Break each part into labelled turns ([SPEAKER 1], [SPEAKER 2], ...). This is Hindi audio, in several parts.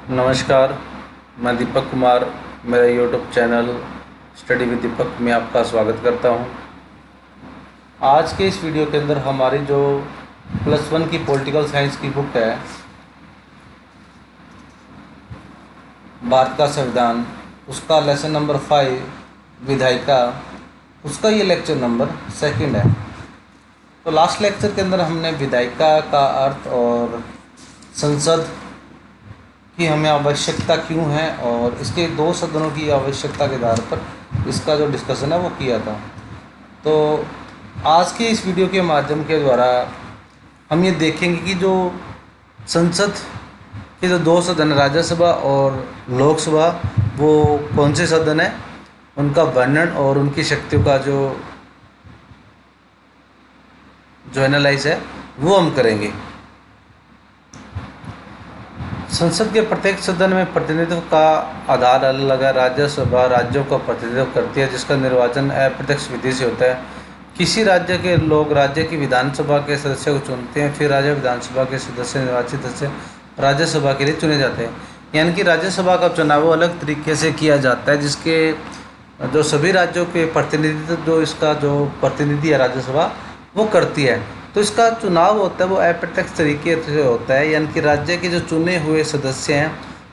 [SPEAKER 1] नमस्कार, मैं दीपक कुमार। मेरे यूट्यूब चैनल स्टडी विद दीपक में आपका स्वागत करता हूं। आज के इस वीडियो के अंदर हमारी जो +1 की पॉलिटिकल साइंस की बुक है, भारत का संविधान, उसका लेसन नंबर 5 विधायिका, उसका ये लेक्चर नंबर 2 है। तो लास्ट लेक्चर के अंदर हमने विधायिका का अर्थ और संसद की हमें आवश्यकता क्यों है और इसके 2 सदनों की आवश्यकता के आधार पर इसका जो डिस्कशन है वो किया था। तो आज के इस वीडियो के माध्यम के द्वारा हम ये देखेंगे कि जो संसद के जो 2 सदन, राज्यसभा और लोकसभा, वो कौन से सदन हैं, उनका वर्णन और उनकी शक्तियों का जो एनालाइज है वो हम करेंगे। संसद के प्रत्येक सदन में प्रतिनिधित्व का आधार अलग अलग है। राज्यसभा राज्यों का प्रतिनिधित्व करती है, जिसका निर्वाचन अप्रत्यक्ष विधि से होता है। किसी राज्य के लोग राज्य की विधानसभा के सदस्य को चुनते हैं, फिर राज्य विधानसभा के सदस्य निर्वाचित सदस्य राज्यसभा के लिए चुने जाते हैं। यानी कि राज्यसभा का चुनाव अलग तरीके से किया जाता है, जिसके जो सभी राज्यों के प्रतिनिधित्व जो इसका जो प्रतिनिधि है राज्यसभा वो करती है। तो इसका चुनाव होता है वो अप्रत्यक्ष तरीके से होता है, यानी कि राज्य के जो चुने हुए सदस्य हैं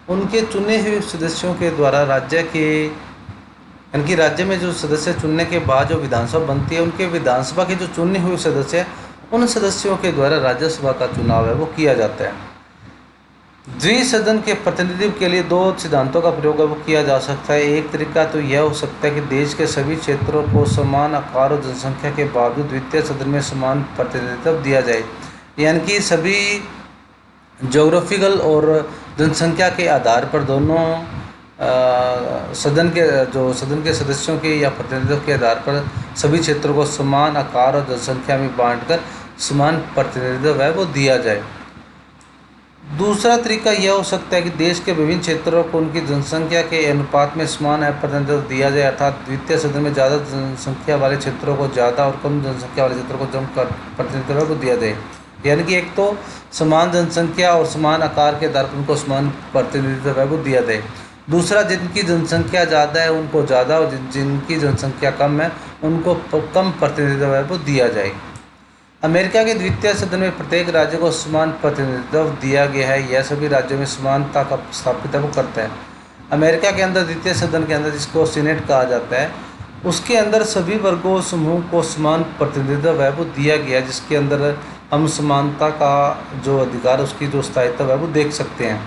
[SPEAKER 1] उनके चुने हुए सदस्यों के द्वारा राज्य के, यानी कि राज्य में जो सदस्य चुनने के बाद जो विधानसभा बनती है, उनके विधानसभा के जो चुने हुए सदस्य हैं उन सदस्यों के द्वारा राज्यसभा का चुनाव है वो किया जाता है। द्विसदन के प्रतिनिधित्व के लिए 2 सिद्धांतों का प्रयोग है वो किया जा सकता है। एक तरीका तो यह हो सकता है कि देश के सभी क्षेत्रों को समान आकार और जनसंख्या के बावजूद द्वितीय सदन में समान प्रतिनिधित्व दिया जाए, यानी कि सभी ज्योग्राफिकल और जनसंख्या के आधार पर दोनों सदन के सदस्यों के या प्रतिनिधित्व के आधार पर सभी क्षेत्रों को समान आकार और जनसंख्या में बांटकर समान प्रतिनिधित्व है वो दिया जाए। दूसरा तरीका यह हो सकता है कि देश के विभिन्न क्षेत्रों को उनकी जनसंख्या के अनुपात में समान प्रतिनिधित्व दिया जाए, अर्थात द्वितीय सदन में ज़्यादा जनसंख्या वाले क्षेत्रों को ज़्यादा और कम जनसंख्या वाले क्षेत्रों को कम प्रतिनिधित्व को दिया जाए। यानी कि एक तो समान जनसंख्या और समान आकार के आधार पर उनको समान प्रतिनिधित्व को दिया जाए। दूसरा, जिनकी जनसंख्या ज़्यादा है उनको ज़्यादा और जिनकी जनसंख्या कम है उनको कम प्रतिनिधित्व को दिया जाए। अमेरिका के द्वितीय सदन में प्रत्येक राज्य को समान प्रतिनिधित्व दिया गया है। यह सभी राज्यों में समानता का स्थापित वो करता है। अमेरिका के अंदर द्वितीय सदन के अंदर, जिसको सीनेट कहा जाता है, उसके अंदर सभी वर्गों समूह को समान प्रतिनिधित्व है वो दिया गया, जिसके अंदर हम समानता का जो अधिकार, उसकी जो स्थायित्व है वो देख सकते हैं।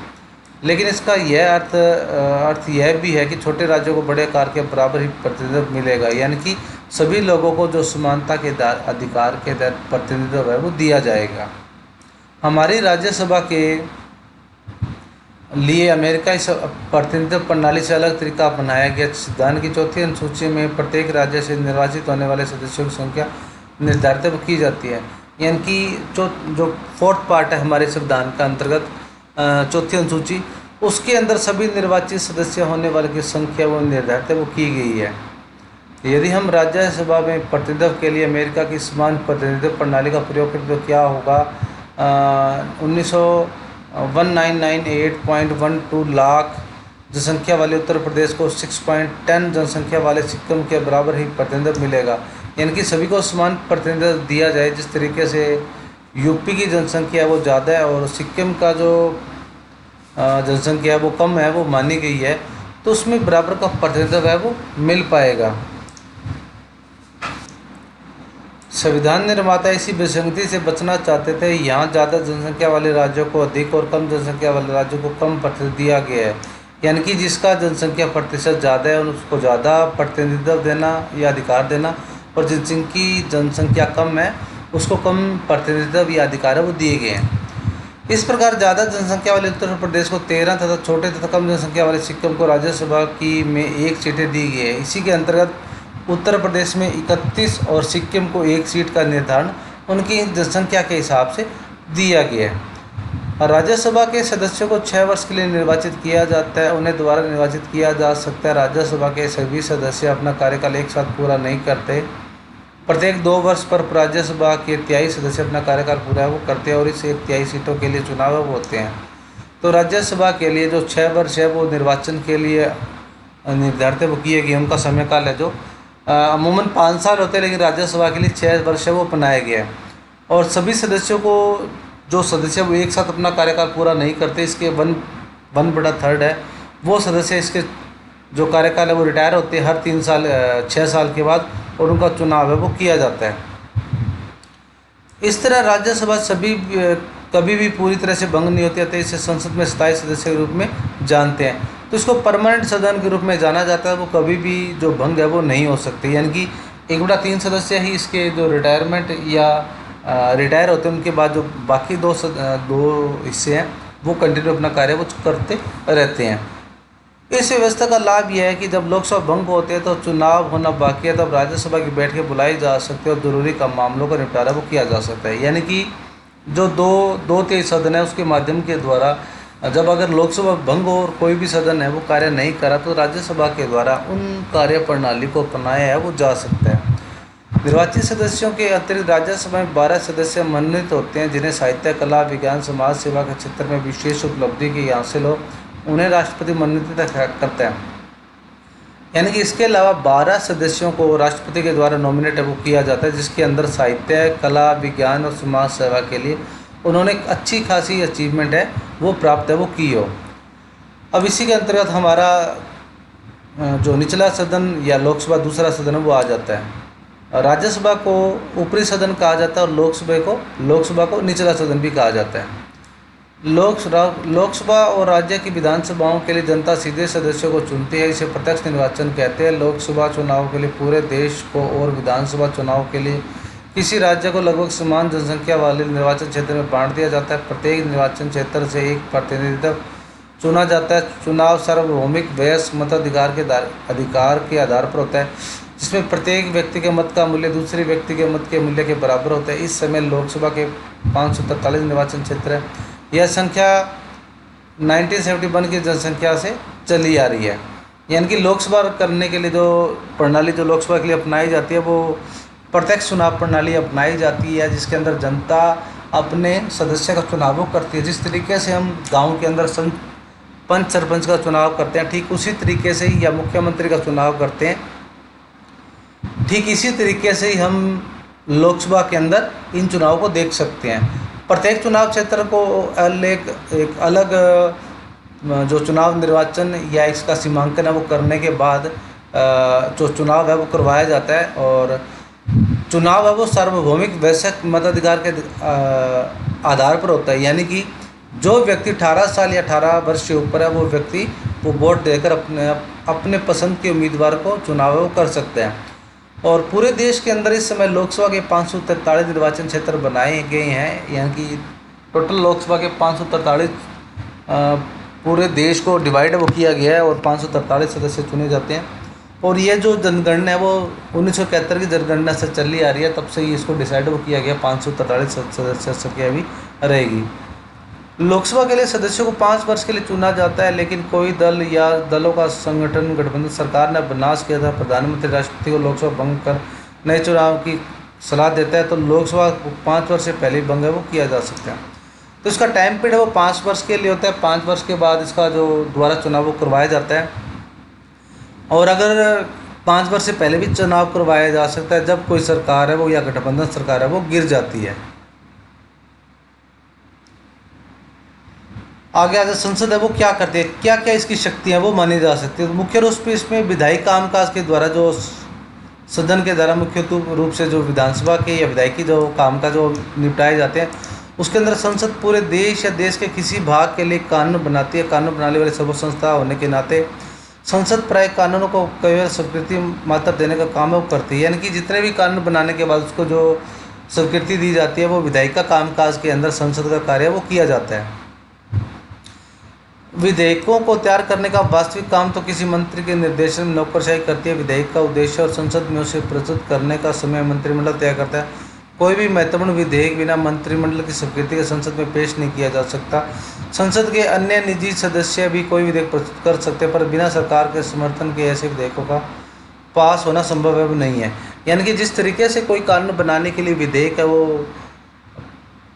[SPEAKER 1] लेकिन इसका यह अर्थ यह भी है कि छोटे राज्यों को बड़े आकार के बराबर ही प्रतिनिधित्व मिलेगा, यानी कि सभी लोगों को जो समानता के अधिकार के तहत प्रतिनिधित्व है वो दिया जाएगा। हमारी राज्यसभा के लिए अमेरिका इस प्रतिनिधित्व प्रणाली से अलग तरीका अपनाया गया। संविधान की 4थी अनुसूची में प्रत्येक राज्य से निर्वाचित होने वाले सदस्यों की संख्या निर्धारित की जाती है, यानी कि जो 4th पार्ट है हमारे संविधान का अंतर्गत 4थी अनुसूची, उसके अंदर सभी निर्वाचित सदस्य होने वाले की संख्या वो निर्धारित वो की गई है। यदि हम राज्यसभा में प्रतिनिधित्व के लिए अमेरिका की समान प्रतिनिधित्व प्रणाली का प्रयोग करें तो क्या होगा। 1998.12 लाख जनसंख्या वाले उत्तर प्रदेश को 6.10 जनसंख्या वाले सिक्किम के बराबर ही प्रतिनिधित्व मिलेगा, यानी कि सभी को समान प्रतिनिधित्व दिया जाए। जिस तरीके से यूपी की जनसंख्या वो ज़्यादा है और सिक्किम का जो जनसंख्या है वो कम है वो मानी गई है, तो उसमें बराबर का प्रतिनिधित्व है वो मिल पाएगा। संविधान निर्माता इसी विसंगति से बचना चाहते थे। यहाँ ज़्यादा जनसंख्या वाले राज्यों को अधिक और कम जनसंख्या वाले राज्यों को कम प्रतिनिधित्व दिया गया है, यानी कि जिसका जनसंख्या प्रतिशत ज़्यादा है उसको ज़्यादा प्रतिनिधित्व देना या अधिकार देना, और जिनकी जनसंख्या कम है उसको कम प्रतिनिधित्व या अधिकार है वो दिए गए हैं। इस प्रकार ज़्यादा जनसंख्या वाले उत्तर प्रदेश को 13 तथा छोटे तथा कम जनसंख्या वाले सिक्किम को राज्यसभा की में 1 सीटें दी गई है। इसी के अंतर्गत उत्तर प्रदेश में 31 और सिक्किम को 1 सीट का निर्धारण उनकी जनसंख्या के हिसाब से दिया गया है। राज्यसभा के सदस्यों को 6 वर्ष के लिए निर्वाचित किया जाता है। उन्हें दोबारा निर्वाचित किया जा सकता है। राज्यसभा के सभी सदस्य अपना कार्यकाल एक साथ पूरा नहीं करते। प्रत्येक 2 वर्ष पर राज्यसभा के 23 सदस्य अपना कार्यकाल पूरा वो करते हैं और इस 1/3 सीटों के लिए चुनाव होते हैं। तो राज्यसभा के लिए जो 6 वर्ष है वो निर्वाचन के लिए निर्धारित वो किए गए, उनका समय काल है जो अमूमन 5 साल होते हैं, लेकिन राज्यसभा के लिए 6 वर्ष है वो अपनाया गया है। और सभी सदस्यों को, जो सदस्य वो एक साथ अपना कार्यकाल पूरा नहीं करते, इसके 1/3 है वो सदस्य इसके जो कार्यकाल है वो रिटायर होते हैं हर 6 साल के बाद, और उनका चुनाव है वो किया जाता है। इस तरह राज्यसभा कभी भी पूरी तरह से भंग नहीं होती है, इसे संसद में स्थायी सदस्य के रूप में जानते हैं। तो इसको परमानेंट सदन के रूप में जाना जाता है, वो कभी भी जो भंग है वो नहीं हो सकती, यानी कि 1/3 सदस्य ही इसके जो रिटायरमेंट या रिटायर होते हैं, उनके बाद जो बाकी दो हिस्से हैं वो कंटिन्यू अपना कार्य वो करते रहते हैं। इस व्यवस्था का लाभ यह है कि जब लोकसभा भंग होते हैं तो चुनाव होना बाकी है, तब राज्यसभा की बैठकें बुलाई जा सकती है और जरूरी का मामलों का निपटारा वो किया जा सकता है। यानी कि जो दो तेज सदन है उसके माध्यम के द्वारा जब अगर लोकसभा भंग हो और कोई भी सदन है वो कार्य नहीं करा, तो राज्यसभा के द्वारा उन कार्य प्रणाली को अपनाया है वो जा सकता है। निर्वाचित सदस्यों के अतिरिक्त राज्यसभा में 12 सदस्य मनोनीत होते हैं, जिन्हें साहित्य, कला, विज्ञान, समाज सेवा के क्षेत्र में विशेष उपलब्धि की हासिल हो, उन्हें राष्ट्रपति मनोनीत करता है। यानी कि इसके अलावा 12 सदस्यों को राष्ट्रपति के द्वारा नॉमिनेट वो किया जाता है, जिसके अंदर साहित्य, कला, विज्ञान और समाज सेवा के लिए उन्होंने एक अच्छी खासी अचीवमेंट है वो प्राप्त है वो की हो। अब इसी के अंतर्गत हमारा जो निचला सदन या लोकसभा दूसरा सदन है वो आ जाता है। राज्यसभा को ऊपरी सदन कहा जाता है और लोकसभा को निचला सदन भी कहा जाता है। लोकसभा और राज्य की विधानसभाओं के लिए जनता सीधे सदस्यों को चुनती है, इसे प्रत्यक्ष निर्वाचन कहते हैं। लोकसभा चुनाव के लिए पूरे देश को और विधानसभा चुनाव के लिए किसी राज्य को लगभग समान जनसंख्या वाले निर्वाचन क्षेत्र में बांट दिया जाता है। प्रत्येक निर्वाचन क्षेत्र से एक प्रतिनिधित्व चुना जाता है। चुनाव सार्वभौमिक वयस्क मताधिकार के आधार पर होता है, जिसमें प्रत्येक व्यक्ति के मत का मूल्य दूसरे व्यक्ति के मत के मूल्य के बराबर होता है। इस समय लोकसभा के 543 निर्वाचन क्षेत्र है। यह संख्या 1971 की जनसंख्या से चली आ रही है। यानी कि लोकसभा करने के लिए जो प्रणाली जो लोकसभा के लिए अपनाई जाती है वो प्रत्यक्ष चुनाव प्रणाली अपनाई जाती है, जिसके अंदर जनता अपने सदस्य का चुनाव करती है। जिस तरीके से हम गांव के अंदर पंच सरपंच का चुनाव करते हैं, ठीक उसी तरीके से ही, या मुख्यमंत्री का चुनाव करते हैं, ठीक इसी तरीके से ही हम लोकसभा के अंदर इन चुनाव को देख सकते हैं। प्रत्येक चुनाव क्षेत्र को एक अलग जो चुनाव निर्वाचन या इसका सीमांकन है वो करने के बाद जो चुनाव है वो करवाया जाता है, और चुनाव है वो सार्वभौमिक वयस्क मताधिकार के आधार पर होता है। यानी कि जो व्यक्ति 18 साल या 18 वर्ष से ऊपर है वो व्यक्ति वो वोट देकर अपने पसंद के उम्मीदवार को चुनाव कर सकते हैं। और पूरे देश के अंदर इस समय लोकसभा के 543 निर्वाचन क्षेत्र बनाए गए हैं। यानी कि टोटल लोकसभा के 543 पूरे देश को डिवाइड वो किया गया है और 543 सदस्य चुने जाते हैं। और ये जो जनगणना है वो 1971 की जनगणना से चली आ रही है, तब से ही इसको डिसाइड वो किया गया 543 सदस्य संख्या भी रहेगी। लोकसभा के लिए सदस्यों को 5 वर्ष के लिए चुना जाता है, लेकिन कोई दल या दलों का संगठन गठबंधन सरकार ने विनाश किया था, प्रधानमंत्री राष्ट्रपति को लोकसभा भंग कर नए चुनाव की सलाह देता है, तो लोकसभा को 5 वर्ष से पहले भंग है वो किया जा सकता है। तो इसका टाइम पीरियड है वो 5 वर्ष के लिए होता है। 5 वर्ष के बाद इसका जो दोबारा चुनाव वो करवाया जाता है, और अगर 5 वर्ष से पहले भी चुनाव करवाया जा सकता है जब कोई सरकार है वो या गठबंधन सरकार है वो गिर जाती है। आगे संसद है वो क्या करती है, क्या क्या इसकी शक्तियाँ वो मानी जा सकती है। तो मुख्य रूप से इसमें विधायी कामकाज के द्वारा जो सदन के द्वारा मुख्य रूप से जो विधानसभा के या विधायकी जो कामकाज जो निपटाए जाते हैं, उसके अंदर संसद पूरे देश या देश के किसी भाग के लिए कानून बनाती है। कानून बनाने वाली सर्वोच्च संस्था होने के नाते संसद प्राय कानूनों को केवल स्वीकृति मात्र देने का काम है वो करती है। यानी कि जितने भी कानून बनाने के बाद उसको जो स्वीकृति दी जाती है वो विधायिका कामकाज के अंदर संसद का कार्य वो किया जाता है। विधेयकों को तैयार करने का वास्तविक काम तो किसी मंत्री के निर्देशन में नौकरशाही करती है। विधेयक का उद्देश्य और संसद में उसे प्रस्तुत करने का समय मंत्रिमंडल तय करता है। कोई भी महत्वपूर्ण विधेयक बिना मंत्रिमंडल की स्वीकृति के संसद में पेश नहीं किया जा सकता। संसद के अन्य निजी सदस्य भी कोई विधेयक प्रस्तुत कर सकते हैं, पर बिना सरकार के समर्थन के ऐसे विधेयकों का पास होना संभव है नहीं है। यानी कि जिस तरीके से कोई कानून बनाने के लिए विधेयक है वो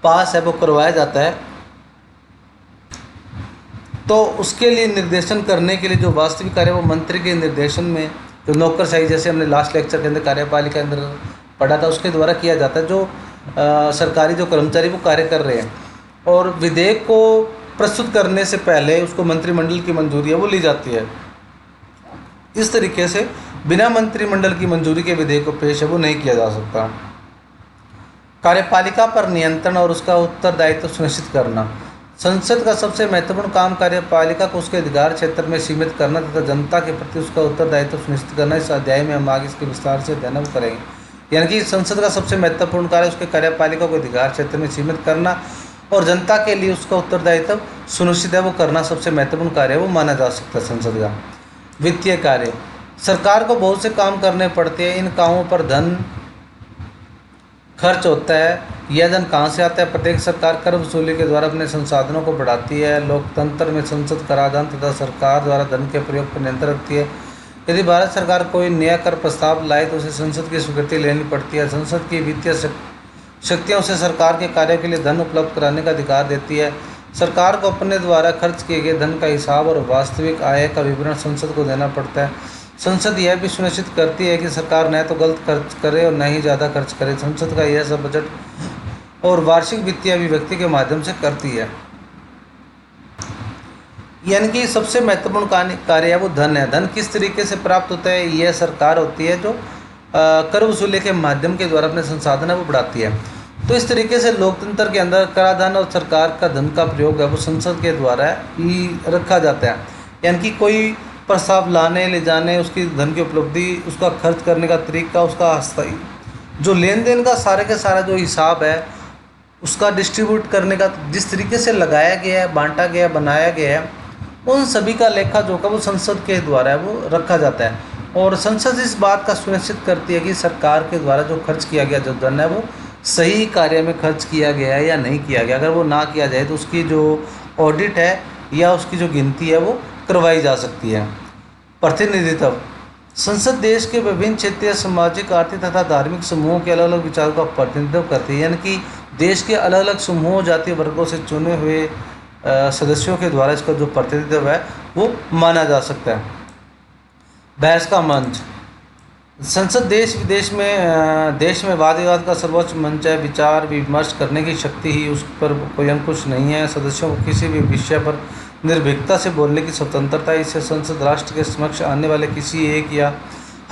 [SPEAKER 1] पास है वो करवाया जाता है, तो उसके लिए निर्देशन करने के लिए जो वास्तविक कार्य वो मंत्री के निर्देशन में, जो नौकरशाही जैसे हमने लास्ट लेक्चर के अंदर कार्यपालिका के अंदर पढ़ा था, उसके द्वारा किया जाता है। जो सरकारी जो कर्मचारी वो कार्य कर रहे हैं, और विधेयक को प्रस्तुत करने से पहले उसको मंत्रिमंडल की मंजूरी है वो ली जाती है। इस तरीके से बिना मंत्रिमंडल की मंजूरी के विधेयक को पेश है वो नहीं किया जा सकता। कार्यपालिका पर नियंत्रण और उसका उत्तरदायित्व सुनिश्चित करना। संसद का सबसे महत्वपूर्ण काम कार्यपालिका को उसके अधिकार क्षेत्र में सीमित करना तथा जनता के प्रति उसका उत्तरदायित्व सुनिश्चित करना। इस अध्याय में हम आगे इसके विस्तार से अध्ययन करेंगे। यानी कि संसद का सबसे महत्वपूर्ण कार्य उसके कार्यपालिका को अधिकार क्षेत्र में सीमित करना और जनता के लिए उसका उत्तरदायित्व सुनिश्चित है वो करना सबसे महत्वपूर्ण कार्य है वो माना जा सकता है संसद का। वित्तीय कार्य। सरकार को बहुत से काम करने पड़ते हैं। इन कामों पर धन खर्च होता है। यह धन कहाँ से आता है? प्रत्येक सरकार कर वसूली के द्वारा अपने संसाधनों को बढ़ाती है। लोकतंत्र में संसद कराधान तथा सरकार द्वारा धन के प्रयोग पर नियंत्रण रखती है। यदि भारत सरकार कोई नया कर प्रस्ताव लाए तो उसे संसद की स्वीकृति लेनी पड़ती है। संसद की वित्तीय शक्तियों से सरकार के कार्यों के लिए धन उपलब्ध कराने का अधिकार देती है। सरकार को अपने द्वारा खर्च किए गए धन का हिसाब और वास्तविक आय का विवरण संसद को देना पड़ता है। संसद यह भी सुनिश्चित करती है कि सरकार न तो गलत खर्च करे और न ही ज़्यादा खर्च करे। संसद का यह सब बजट और वार्षिक वित्तीय अभिव्यक्ति के माध्यम से करती है। यानी कि सबसे महत्वपूर्ण कार्य है वो धन है। धन किस तरीके से प्राप्त होता है? यह सरकार होती है जो कर वसूली के माध्यम के द्वारा अपने संसाधन है वो बढ़ाती है। तो इस तरीके से लोकतंत्र के अंदर कराधान और सरकार का धन का प्रयोग है वो संसद के द्वारा ही रखा जाता है। यानी कि कोई प्रस्ताव लाने ले जाने, उसकी धन की उपलब्धि, उसका खर्च करने का तरीका, उसका जो लेन देन का सारे का सारा जो हिसाब है उसका डिस्ट्रीब्यूट करने का जिस तरीके से लगाया गया है, बांटा गया, बनाया गया है, उन सभी का लेखा जोखा वो संसद के द्वारा है वो रखा जाता है। और संसद इस बात का सुनिश्चित करती है कि सरकार के द्वारा जो खर्च किया गया जो धन है वो सही कार्य में खर्च किया गया है या नहीं किया गया। अगर वो ना किया जाए तो उसकी जो ऑडिट है या उसकी जो गिनती है वो करवाई जा सकती है। प्रतिनिधित्व। संसद देश के विभिन्न क्षेत्रीय, सामाजिक, आर्थिक तथा धार्मिक समूहों के अलग अलग विचारों का प्रतिनिधित्व करती है। यानी कि देश के अलग अलग समूहों, जातीय वर्गों से चुने हुए सदस्यों के द्वारा इसका जो प्रतिनिधित्व है वो माना जा सकता है। बहस का मंच। संसद देश विदेश में देश में वाद विवाद का सर्वोच्च मंच है। विचार विमर्श करने की शक्ति ही उस पर कोई अंकुश नहीं है। सदस्यों को किसी भी विषय पर निर्भीकता से बोलने की स्वतंत्रता है। इससे संसद राष्ट्र के समक्ष आने वाले किसी एक या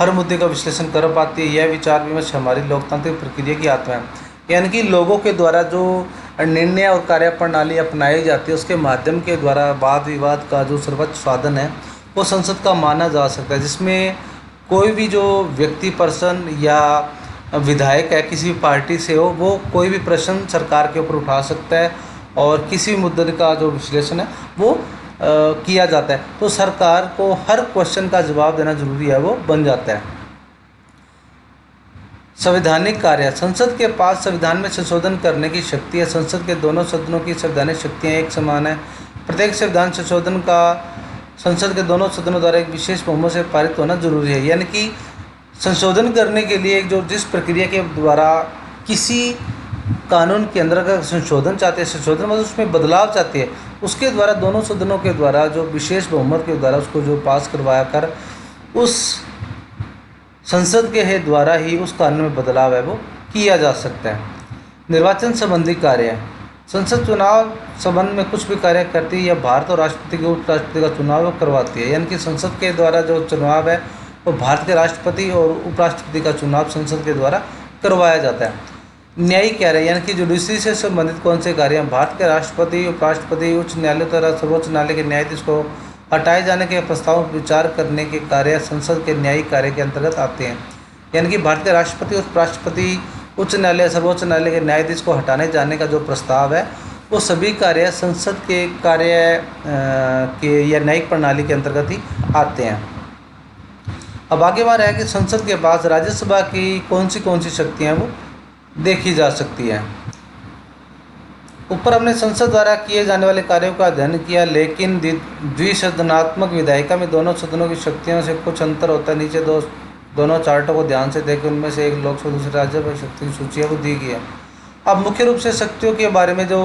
[SPEAKER 1] हर मुद्दे का विश्लेषण कर पाती है। यह विचार विमर्श हमारी लोकतांत्रिक प्रक्रिया की आत्मा है। यानी कि लोगों के द्वारा जो निर्णय और कार्यप्रणाली अपनाई जाती है उसके माध्यम के द्वारा वाद विवाद का जो सर्वोच्च साधन है वो संसद का माना जा सकता है, जिसमें कोई भी जो व्यक्ति, पर्सन या विधायक है किसी भी पार्टी से हो, वो कोई भी प्रश्न सरकार के ऊपर उठा सकता है और किसी भी मुद्दे का जो विश्लेषण है वो किया जाता है। तो सरकार को हर क्वेश्चन का जवाब देना जरूरी है वो बन जाता है। संवैधानिक कार्य। संसद के पास संविधान में संशोधन करने की शक्ति है। संसद के दोनों सदनों की संवैधानिक शक्तियाँ एक समान है। प्रत्येक संविधान संशोधन का संसद के दोनों सदनों द्वारा एक विशेष बहुमत से पारित होना जरूरी है। यानी कि संशोधन करने के लिए जिस प्रक्रिया के द्वारा किसी कानून के अंदर अगर संशोधन चाहते हैं, संशोधन मतलब उसमें बदलाव चाहते हैं, उसके द्वारा दोनों सदनों के द्वारा जो विशेष बहुमत के द्वारा उसको जो पास करवाया कर उस संसद के द्वारा ही उस कानून में बदलाव है वो किया जा सकता है। निर्वाचन संबंधी कार्य। संसद चुनाव संबंध में कुछ भी कार्य करती है या भारत और राष्ट्रपति के उपराष्ट्रपति का चुनाव करवाती है। यानी कि संसद के द्वारा जो चुनाव है वो भारत के राष्ट्रपति और उपराष्ट्रपति का चुनाव संसद के द्वारा करवाया जाता है। न्यायिक कार्य यानी कि जुडिशरी से संबंधित कौन से कार्य हैं? भारत के राष्ट्रपति, उपराष्ट्रपति, उच्च न्यायालय तथा सर्वोच्च न्यायालय के न्यायाधीश को हटाए जाने के प्रस्ताव पर विचार करने के कार्य संसद के न्यायिक कार्य के अंतर्गत आते हैं। यानी कि भारत के राष्ट्रपति, उपराष्ट्रपति, उच्च न्यायालय, सर्वोच्च न्यायालय के न्यायाधीश को हटाने जाने का जो प्रस्ताव है वो सभी कार्य संसद के कार्य के या न्यायिक प्रणाली के अंतर्गत ही आते हैं। अब आगे बात है कि संसद के पास राज्यसभा की कौन सी शक्तियाँ वो देखी जा सकती है। ऊपर हमने संसद द्वारा किए जाने वाले कार्यों का अध्ययन किया, लेकिन द्विसदनात्मक विधायिका में दोनों सदनों की शक्तियों से कुछ अंतर होता है। नीचे दोनों चार्टों को ध्यान से देखें, उनमें से एक लोकसभा दूसरे राज्यसभा शक्ति की सूची को दी गई है। अब मुख्य रूप से शक्तियों के बारे में जो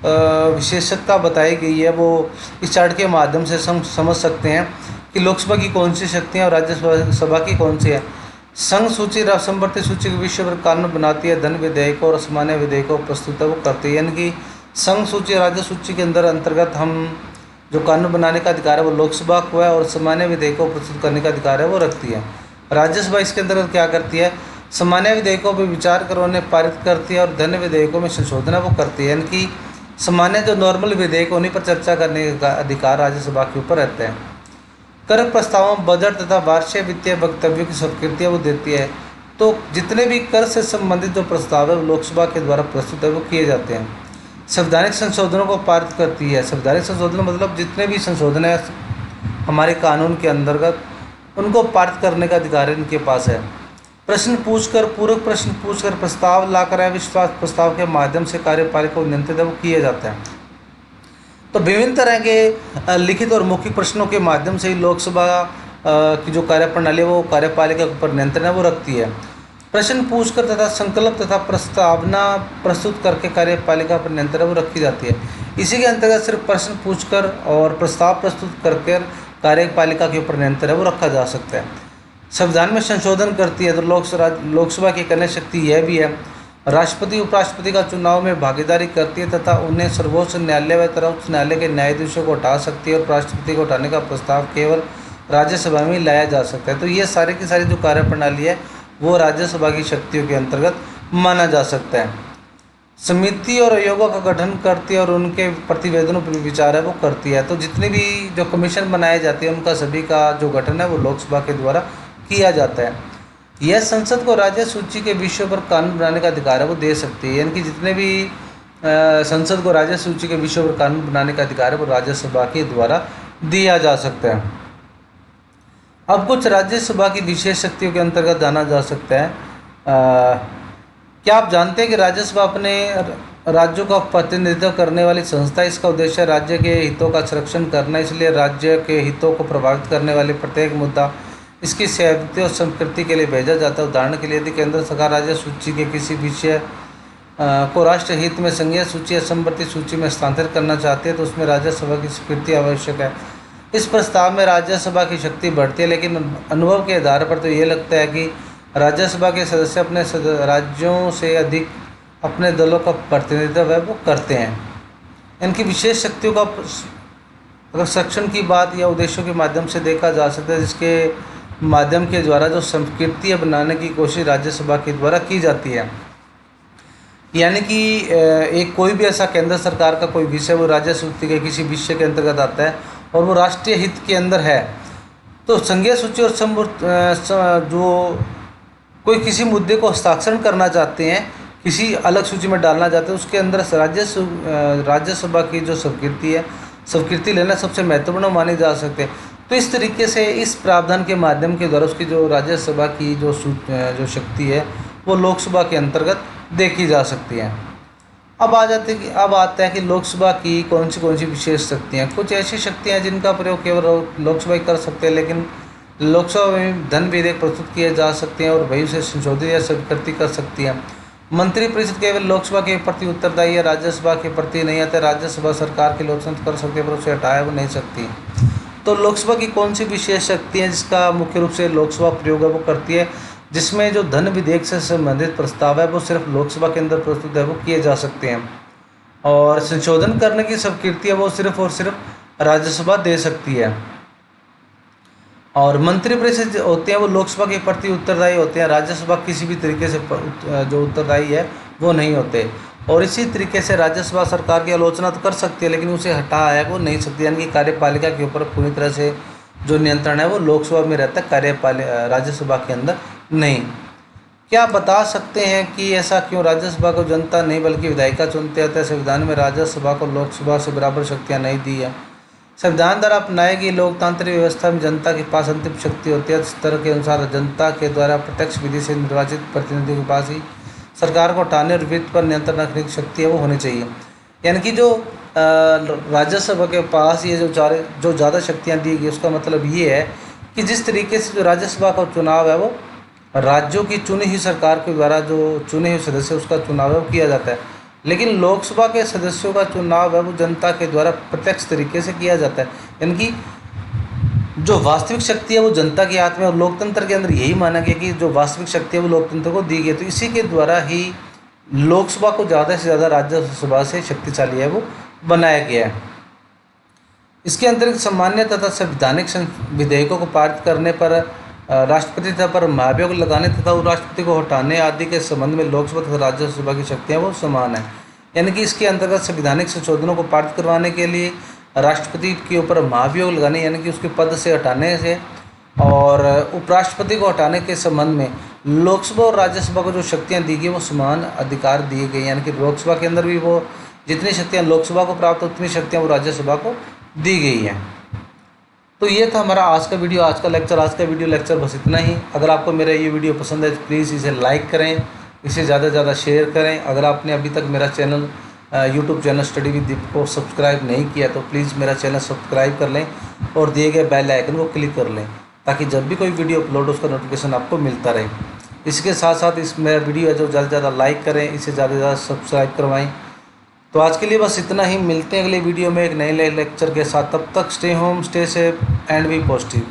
[SPEAKER 1] विशेषता बताई गई है वो इस चार्ट के माध्यम से समझ सकते हैं कि लोकसभा की कौन सी शक्तियाँ और राज्यसभा की कौन सी है। संघ सूची समवर्ती सूची के विषय पर कानून बनाती है, धन विधेयकों और सामान्य विधेयकों को प्रस्तुत वो करती है। यानी कि संघ सूची राज्य सूची के अंतर्गत हम जो कानून बनाने का अधिकार है वो लोकसभा को है और सामान्य विधेयकों को प्रस्तुत करने का अधिकार है वो रखती है। राज्यसभा इसके अंतर्गत क्या करती है, सामान्य विधेयकों पर विचार कर उन्हें पारित करती है और धन विधेयकों में संशोधन वो करती है। यानी कि सामान्य जो नॉर्मल विधेयक उन्हीं पर चर्चा करने का अधिकार राज्यसभा के ऊपर रहता है। कर प्रस्तावों, बजट तथा वार्षिक वित्तीय वक्तव्यों की स्वीकृति वो देती है। तो जितने भी कर से संबंधित जो प्रस्ताव है वो लोकसभा के द्वारा प्रस्तुत है वो किए जाते हैं। संवैधानिक संशोधनों को पारित करती है। संवैधानिक संशोधन मतलब जितने भी संशोधन है हमारे कानून के अंतर्गत उनको पारित करने का अधिकार इनके पास है। प्रश्न पूछकर, पूरक प्रश्न पूछकर, प्रस्ताव लाकर अविश्वास प्रस्ताव के माध्यम से कार्यपालिका को नियंत्रित वो किया जाता है। तो विभिन्न तरह के लिखित और मौखिक प्रश्नों के माध्यम से ही लोकसभा की जो कार्यप्रणाली है वो कार्यपालिका के ऊपर नियंत्रण है वो रखती है। प्रश्न पूछकर तथा संकल्प तथा प्रस्तावना प्रस्तुत करके कार्यपालिका पर नियंत्रण वो रखी जाती है। इसी के अंतर्गत सिर्फ प्रश्न पूछकर और प्रस्ताव प्रस्तुत करके कार्यपालिका के ऊपर नियंत्रण है वो रखा जा सकता है। संविधान में संशोधन करती है। तो लोकसभा की एक अन्य शक्ति यह भी है, राष्ट्रपति उपराष्ट्रपति का चुनाव में भागीदारी करती है तथा उन्हें सर्वोच्च न्यायालय व सर्वोच्च न्यायालय के न्यायाधीशों को हटा सकती है और राष्ट्रपति को हटाने का प्रस्ताव केवल राज्यसभा में लाया जा सकता है। तो ये सारी की सारी जो कार्यप्रणाली है वो राज्यसभा की शक्तियों के अंतर्गत माना जा सकता है। समिति और आयोगों का गठन करती है और उनके प्रतिवेदनों पर विचार है वो करती है। तो जितने भी जो कमीशन बनाए जाते हैं उनका सभी का जो गठन है वो लोकसभा के द्वारा किया जाता है। यह संसद को राज्य सूची के विषयों पर कानून बनाने का अधिकार है वो दे सकती है। यानी कि जितने भी संसद को राज्य सूची के विषयों पर कानून बनाने का अधिकार है वो राज्यसभा के द्वारा दिया जा सकता है। अब कुछ राज्यसभा की विशेष शक्तियों के अंतर्गत जाना जा सकता है। क्या आप जानते हैं कि राज्यसभा अपने राज्यों का प्रतिनिधित्व करने वाली संस्था है। इसका उद्देश्य राज्य के हितों का संरक्षण करना, इसलिए राज्य के हितों को प्रभावित करने वाले प्रत्येक मुद्दा इसकी सहमति और स्वीकृति के लिए भेजा जाता है। उदाहरण के लिए यदि केंद्र सरकार राज्य सूची के किसी विषय को राष्ट्र हित में संघीय सूची या समवर्ती सूची में स्थानांतरित करना चाहती है तो उसमें राज्यसभा की स्वीकृति आवश्यक है। इस प्रस्ताव में राज्यसभा की शक्ति बढ़ती है, लेकिन अनुभव के आधार पर तो ये लगता है कि राज्यसभा के सदस्य अपने राज्यों से अधिक अपने दलों का प्रतिनिधित्व है वो करते हैं। इनकी विशेष शक्तियों का अगर संरक्षण की बात या उद्देश्यों के माध्यम से देखा जा सकता है, जिसके माध्यम के द्वारा जो संस्कृति बनाने की कोशिश राज्यसभा के द्वारा की जाती है। यानी कि एक कोई भी ऐसा केंद्र सरकार का कोई विषय वो राज्य सूची के किसी विषय के अंतर्गत आता है और वो राष्ट्रीय हित के अंदर है, तो संघीय सूची और जो कोई किसी मुद्दे को हस्ताक्षर करना चाहते हैं, किसी अलग सूची में डालना चाहते हैं, उसके अंदर राज्यसभा की जो स्वीकृति लेना सबसे महत्वपूर्ण मानी जा सकते हैं। तो इस तरीके से इस प्रावधान के माध्यम के द्वारा उसकी जो राज्यसभा की जो शक्ति है वो लोकसभा के अंतर्गत देखी जा सकती है। अब आता है कि लोकसभा की कौन सी विशेष शक्तियाँ। कुछ ऐसी शक्तियाँ जिनका प्रयोग केवल लोकसभा ही कर सकते हैं, लेकिन लोकसभा में धन विधेयक प्रस्तुत किए जा सकते हैं और वही उसे संशोधित या स्वीकृति कर सकती है। मंत्रिपरिषद केवल लोकसभा के प्रति उत्तरदायी है, राज्यसभा के प्रति नहीं आते। राज्यसभा सरकार की आलोचना कर सकती है पर उसे हटाया वो नहीं सकती। तो लोकसभा की कौन सी विशेष शक्ति है जिसका मुख्य रूप से लोकसभा प्रयोग है वो करती है, जिसमें जो धन विधेयक से संबंधित प्रस्ताव है वो सिर्फ लोकसभा के अंदर प्रस्तुत है वो किए जा सकते हैं, और संशोधन करने की स्वीकृति है वो सिर्फ और सिर्फ राज्यसभा दे सकती है। और मंत्रिपरिषद होते हैं वो लोकसभा के प्रति उत्तरदायी होते हैं, राज्यसभा किसी भी तरीके से जो उत्तरदायी है वो नहीं होते। और इसी तरीके से राज्यसभा सरकार की आलोचना तो कर सकती है लेकिन उसे हटाया वो नहीं सकती। यानी कि कार्यपालिका के ऊपर पूरी तरह से जो नियंत्रण है वो लोकसभा में रहता है, राज्यसभा के अंदर नहीं। क्या आप बता सकते हैं कि ऐसा क्यों राज्यसभा को जनता नहीं बल्कि विधायिका चुनते हैं? संविधान में राज्यसभा को लोकसभा से बराबर शक्तियाँ नहीं दी है। संविधान द्वारा अपनाई गई लोकतांत्रिक व्यवस्था में जनता के पास अंतिम शक्ति होती है। इस तरह के अनुसार जनता के द्वारा प्रत्यक्ष विधि से निर्वाचित प्रतिनिधियों के पास ही सरकार को हटाने और वित्त पर नियंत्रण रखने की शक्ति है वो होनी चाहिए। यानी कि जो राज्यसभा के पास ये जो ज़्यादा शक्तियाँ दी गई, उसका मतलब ये है कि जिस तरीके से जो राज्यसभा का चुनाव है वो राज्यों की चुनी हुई सरकार के द्वारा जो चुने हुए सदस्य उसका चुनाव है वो किया जाता है, लेकिन लोकसभा के सदस्यों का चुनाव है वो जनता के द्वारा प्रत्यक्ष तरीके से किया जाता है। यानी कि जो वास्तविक शक्ति है वो जनता के हाथ में, और लोकतंत्र के अंदर यही माना गया कि जो वास्तविक शक्ति है वो लोकतंत्र को दी गई। तो इसी के द्वारा ही लोकसभा को ज़्यादा से ज़्यादा राज्यसभा से शक्तिशाली है वो बनाया गया है। इसके अंतर्गत सामान्य तथा संवैधानिक विधेयकों को पारित करने पर राष्ट्रपति तथा पर महाभियोग लगाने तथा उपराष्ट्रपति को हटाने आदि के संबंध में लोकसभा तथा राज्यसभा की शक्तियाँ वो समान है। यानी कि इसके अंतर्गत संवैधानिक संशोधनों को पारित करवाने के लिए राष्ट्रपति के ऊपर महाभियोग लगाने यानी कि उसके पद से हटाने से, और उपराष्ट्रपति को हटाने के संबंध में लोकसभा और राज्यसभा को जो शक्तियाँ दी गई वो समान अधिकार दिए गए। यानी कि लोकसभा के अंदर भी वो जितनी शक्तियाँ लोकसभा को प्राप्त उतनी शक्तियाँ वो राज्यसभा को दी गई हैं। तो ये था हमारा आज का वीडियो, आज का वीडियो लेक्चर बस इतना ही। अगर आपको मेरा ये वीडियो पसंद है तो प्लीज़ इसे लाइक करें, इसे ज़्यादा से ज़्यादा शेयर करें। अगर आपने अभी तक मेरा channel YouTube channel study with Deep को सब्सक्राइब नहीं किया तो प्लीज़ मेरा चैनल सब्सक्राइब कर लें और दिए गए बेल आइकन को क्लिक कर लें, ताकि जब भी कोई वीडियो अपलोड हो उसका नोटिफिकेशन आपको मिलता रहे। इसके साथ साथ इस मेरा वीडियो है जो ज़्यादा से ज़्यादा लाइक करें, इसे ज़्यादा से ज़्यादा सब्सक्राइब करवाएँ। तो आज के लिए बस इतना ही, मिलते हैं अगले वीडियो में एक नए लेक्चर के साथ। तब तक stay home, stay safe and be positive.